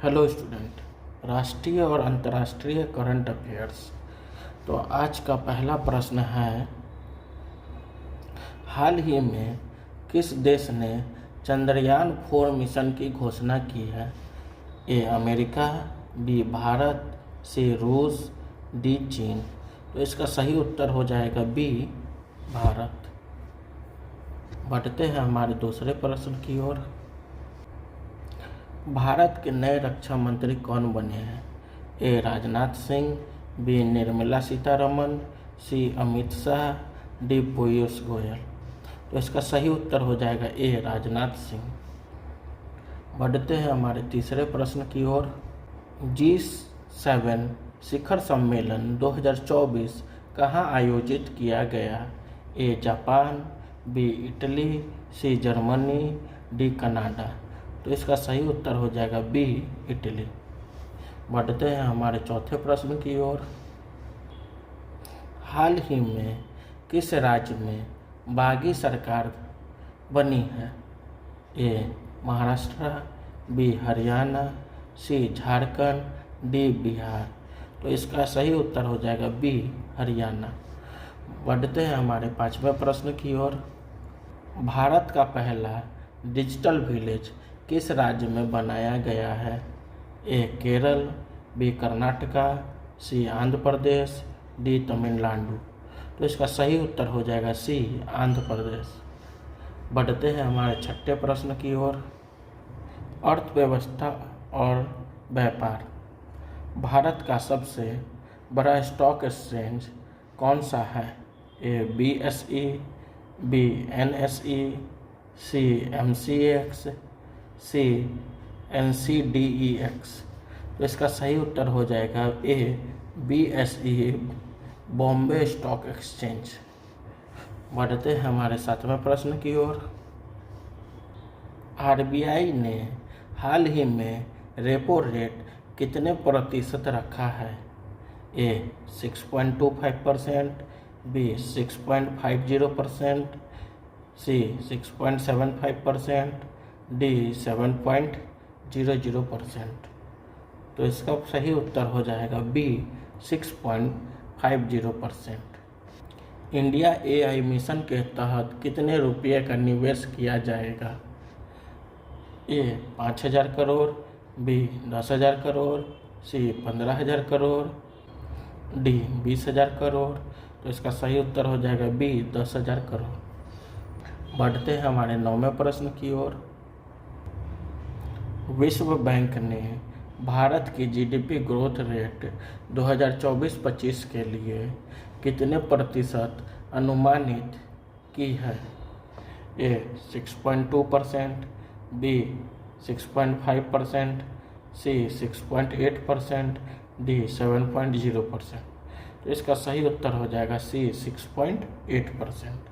Hello student. राष्ट्रीय और अंतर्राष्ट्रीय करंट अफेयर्स। तो आज का पहला प्रश्न है, हाल ही में किस देश ने चंद्रयान-4 मिशन की घोषणा की है? ए अमेरिका, बी भारत, सी रूस, डी चीन। तो इसका सही उत्तर हो जाएगा बी भारत। बढ़ते हैं हमारे दूसरे प्रश्न की ओर। भारत के नए रक्षा मंत्री कौन बने हैं? ए राजनाथ सिंह, बी निर्मला सीतारमण, सी अमित शाह, डी पीयूष गोयल। तो इसका सही उत्तर हो जाएगा ए राजनाथ सिंह। बढ़ते हैं हमारे तीसरे प्रश्न की ओर। G7 शिखर सम्मेलन 2024 कहाँ आयोजित किया गया? A Japan, B Italy, C Germany, D Canada. तो इसका सही उत्तर हो जाएगा बी इटली। बढ़ते हैं हमारे चौथे प्रश्न की ओर। हाल ही में किस राज्य में बागी सरकार बनी है? ए महाराष्ट्र, बी हरियाणा, सी झारखंड, डी बिहार। तो इसका सही उत्तर हो जाएगा बी हरियाणा। बढ़ते हैं हमारे पांचवें प्रश्न की ओर। भारत का पहला डिजिटल विलेज किस राज्य में बनाया गया है? ए केरल, बी कर्नाटका, सी आंध्र प्रदेश, डी तमिलनाडु। तो इसका सही उत्तर हो जाएगा सी आंध्र प्रदेश। बढ़ते हैं हमारे छठे प्रश्न की ओर। अर्थव्यवस्था और व्यापार। भारत का सबसे बड़ा स्टॉक एक्सचेंज कौन सा है? ए BSE, बी NSE, सी MCX, सी NCDEX। तो इसका सही उत्तर हो जाएगा ए BSE, बॉम्बे स्टॉक एक्सचेंज। बढ़ते हैं हमारे सातवें प्रश्न की ओर। RBI ने हाल ही में रेपो रेट कितने प्रतिशत रखा है? ए 6.25%, बी 6.50%, सी 6.75%, डी 7.00%। तो इसका सही उत्तर हो जाएगा बी 6.50%। इंडिया AI मिशन के तहत कितने रुपये का निवेश किया जाएगा? ए 5,000 करोड़, बी 10,000 करोड़, सी 15,000 करोड़, डी 20,000 करोड़। तो इसका सही उत्तर हो जाएगा बी 10,000 करोड़। बढ़ते हैं हमारे 9वें प्रश्न की ओर। विश्व बैंक ने भारत की GDP ग्रोथ रेट 2024-25 के लिए कितने प्रतिशत अनुमानित की है? ए 6.2%, बी 6.5%, सी 6.8%, डी 7.0%। तो इसका सही उत्तर हो जाएगा सी 6.8%।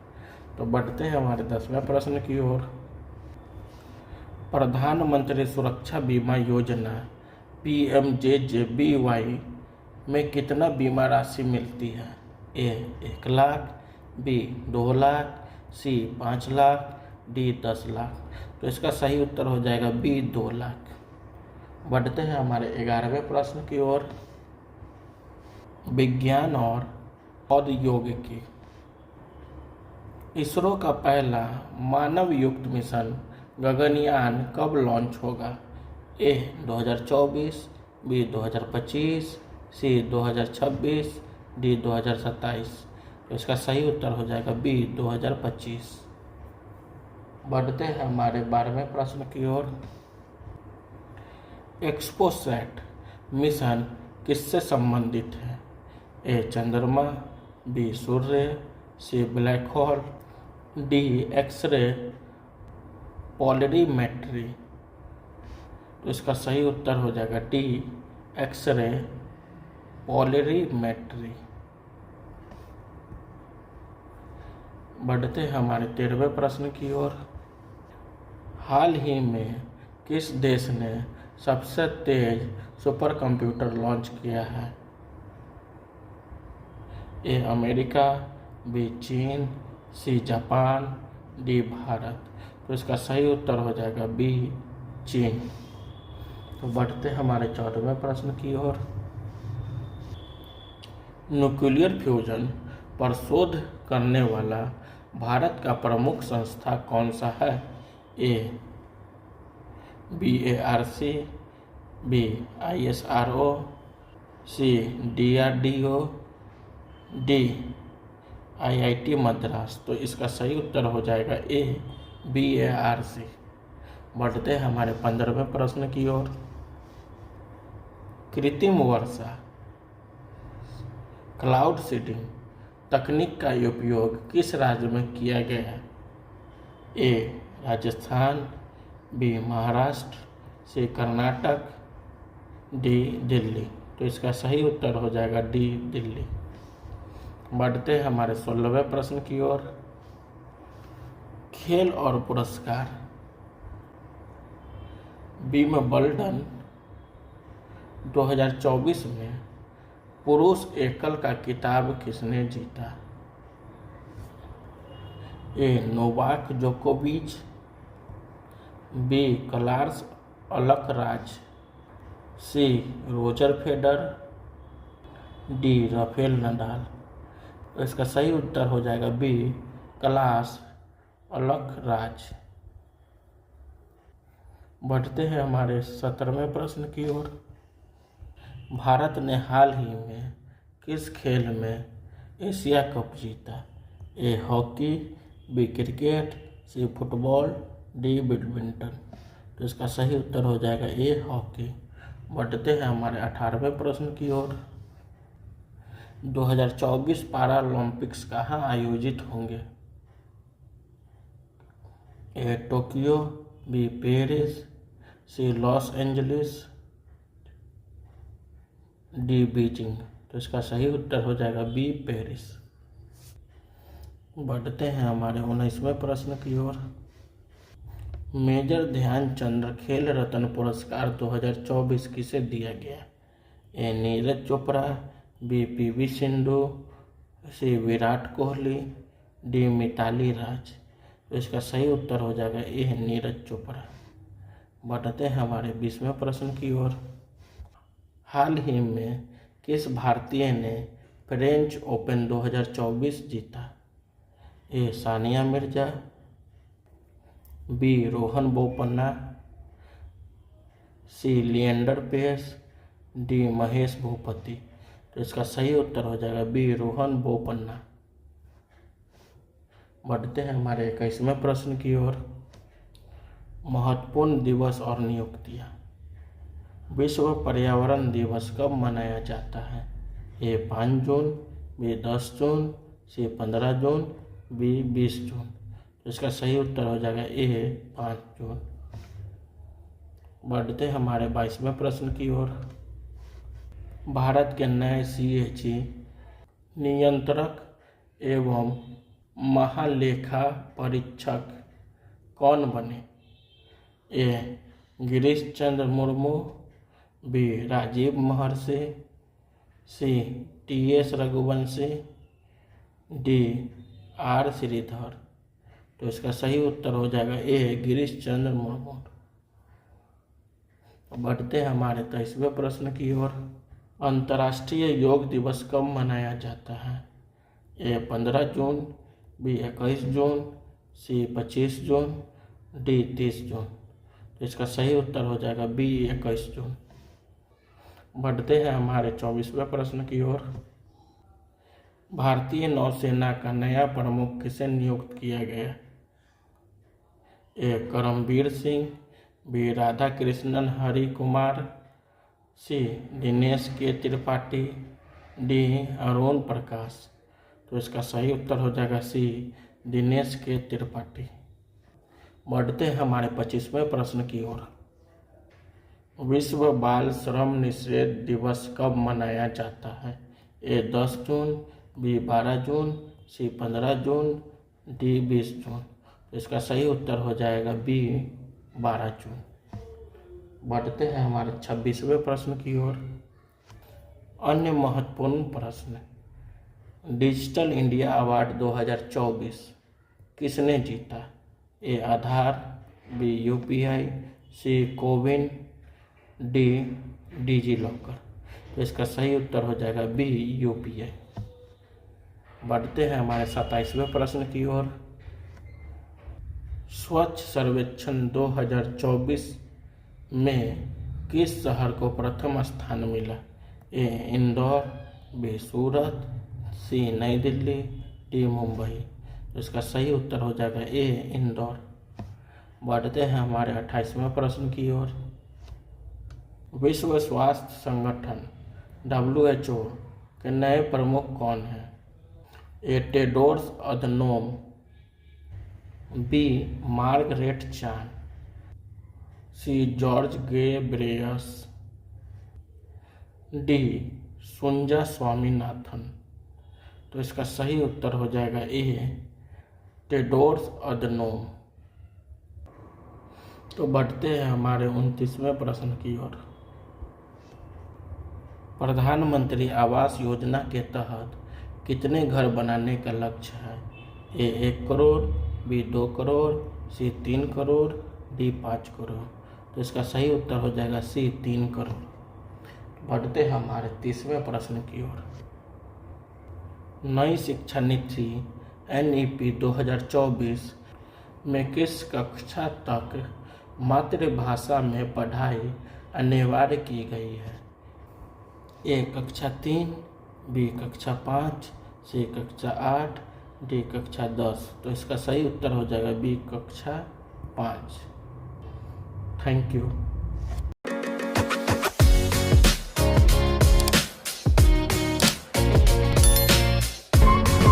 तो बढ़ते हैं हमारे 10वें प्रश्न की ओर। प्रधानमंत्री सुरक्षा बीमा योजना PMJJBY में कितना बीमा राशि मिलती है? ए 1 लाख, बी 2 लाख, सी 5 लाख, डी 10 लाख। तो इसका सही उत्तर हो जाएगा बी 2 लाख। बढ़ते हैं हमारे 11वें प्रश्न की ओर। विज्ञान और प्रौद्योगिकी। इसरो का पहला मानव युक्त मिशन गगनयान कब लॉन्च होगा? ए 2024, बी 2025, सी 2026, डी 2027। तो इसका सही उत्तर हो जाएगा बी 2025। बढ़ते हैं हमारे 12वें प्रश्न की ओर। एक्सपोसैट मिशन किससे संबंधित है? ए चंद्रमा, बी सूर्य, C black hole, D X ray polarimetry. तो इसका सही उत्तर हो जाएगा डी एक्सरे पोलरीमेट्री। बढ़ते हैं हमारे 13वें प्रश्न की ओर। हाल ही में किस देश ने सबसे तेज सुपर कंप्यूटर लॉन्च किया है? ए अमेरिका, बी चीन, सी जापान, डी भारत। तो इसका सही उत्तर हो जाएगा बी चीन। तो बढ़ते हमारे 14वें प्रश्न की ओर। न्यूक्लियर फ्यूजन पर शोध करने वाला भारत का प्रमुख संस्था कौन सा है? ए BARC, B ISRO, C DRDO, D IIT Madras. तो इसका सही उत्तर हो जाएगा ए BARC। बढ़ते हैं हमारे 15वें प्रश्न की ओर। कृत्रिम वर्षा क्लाउड सीडिंग तकनीक का उपयोग किस राज्य में किया गया है? ए राजस्थान, बी महाराष्ट्र, सी कर्नाटक, डी दिल्ली। तो इसका सही उत्तर हो जाएगा डी दिल्ली। बढ़ते हैं हमारे 16वें प्रश्न की ओर। खेल और पुरस्कार विंबलडन 2024 में पुरुष एकल का खिताब किसने जीता? ए नोवाक जोकोविच, B Carlos Alcaraz, C Roger Federer, D Rafael Nadal. तो इसका सही उत्तर हो जाएगा बी कार्लोस अल्कराज। बढ़ते हैं हमारे 17वें प्रश्न की ओर। भारत ने हाल ही में किस खेल में एशिया कप जीता? A hockey, B cricket, C football, D badminton. तो इसका सही उत्तर हो जाएगा ए हॉकी। बढ़ते हैं हमारे 18वें प्रश्न की ओर। 2024 पैरालंपिक्स कहाँ आयोजित होंगे? ए टोक्यो, बी पेरिस, सी लॉस एंजलिस, डी बीजिंग। तो इसका सही उत्तर हो जाएगा बी पेरिस। बढ़ते हैं हमारे 19वें प्रश्न की ओर। मेजर ध्यानचंद खेल रत्न पुरस्कार 2024 किसे दिया गया? ए नीरज चोपड़ा, बी PV सिंधु, सी विराट कोहली, डी मिताली राज। तो इसका सही उत्तर हो जाएगा ए नीरज चोपड़ा। बढ़ते हैं हमारे 20वें प्रश्न की ओर। हाल ही में किस भारतीय ने फ्रेंच ओपन 2024 जीता? ए सानिया मिर्जा, बी रोहन बोपन्ना, सी लिएंडर पेस, डी महेश भूपति। तो इसका सही उत्तर हो जाएगा बी रोहन बोपन्ना। बढ़ते हैं हमारे 21वें प्रश्न की ओर। महत्वपूर्ण दिवस और नियुक्तियां। विश्व पर्यावरण दिवस कब मनाया जाता है? ए 5 जून, बी 10 जून, सी 15 जून, बी 20 जून। तो इसका सही उत्तर हो जाएगा ए 5 जून। बढ़ते हमारे 22वें प्रश्न की ओर। भारत के नए CAG नियंत्रक एवं महालेखा परीक्षक कौन बने? A Girish Chandra Murmu, B Rajiv Maharshi, C TS Raghuvanshi, D R Shridhar. तो इसका सही उत्तर हो जाएगा ए गिरीश चंद्र मुर्मू। बढ़ते हैं हमारे 23वें प्रश्न की ओर। अंतर्राष्ट्रीय योग दिवस कब मनाया जाता है? ए 15 जून, बी 21 जून, सी 25 जून, डी 30 जून। तो इसका सही उत्तर हो जाएगा बी 21 जून। बढ़ते हैं हमारे 24वें प्रश्न की ओर। भारतीय नौसेना का नया प्रमुख किसे नियुक्त किया गया? ए करमबीर सिंह, बी राधा कृष्णन हरि कुमार, सी दिनेश के त्रिपाठी, डी अरुण प्रकाश। तो इसका सही उत्तर हो जाएगा सी दिनेश के त्रिपाठी। बढ़ते हैं हमारे 25वें प्रश्न की ओर। विश्व बाल श्रम निषेध दिवस कब मनाया जाता है? ए 10 जून, बी 12 जून, सी 15 जून, डी 20 जून। तो इसका सही उत्तर हो जाएगा बी 12 जून। बढ़ते हैं हमारे 26वें प्रश्न की ओर। अन्य महत्वपूर्ण प्रश्न। डिजिटल इंडिया अवार्ड 2024 किसने जीता? ए आधार, बी UPI, सी कोविन, डी डिजी लॉकर। तो इसका सही उत्तर हो जाएगा बी यूपीआई। बढ़ते हैं हमारे 27वें प्रश्न की ओर। स्वच्छ सर्वेक्षण 2024 में किस शहर को प्रथम स्थान मिला? ए इंदौर, बी सूरत, सी नई दिल्ली, डी मुंबई। तो इसका सही उत्तर हो जाएगा ए इंदौर। बढ़ते हैं हमारे 28वें प्रश्न की ओर। विश्व स्वास्थ्य संगठन WHO के नए प्रमुख कौन हैं? ए टेड्रोस अधनोम, बी मार्गरेट चान, सी जॉर्ज गेब्रेयस, डी सुंजा स्वामीनाथन। तो इसका सही उत्तर हो जाएगा ए टेड्रोस अधनोम। तो बढ़ते हैं हमारे 29वें प्रश्न की ओर। प्रधानमंत्री आवास योजना के तहत कितने घर बनाने का लक्ष्य है? ए 1 करोड़, बी 2 करोड़, सी 3 करोड़, डी 5 करोड़। तो इसका सही उत्तर हो जाएगा सी 3 करोड़। बढ़ते हैं हमारे 30वें प्रश्न की ओर। नई शिक्षा नीति NEP 2024 में किस कक्षा तक मातृभाषा में पढ़ाई अनिवार्य की गई है? ए कक्षा 3, बी कक्षा 5, सी कक्षा 8, डी कक्षा 10। तो इसका सही उत्तर हो जाएगा बी कक्षा 5। Thank you.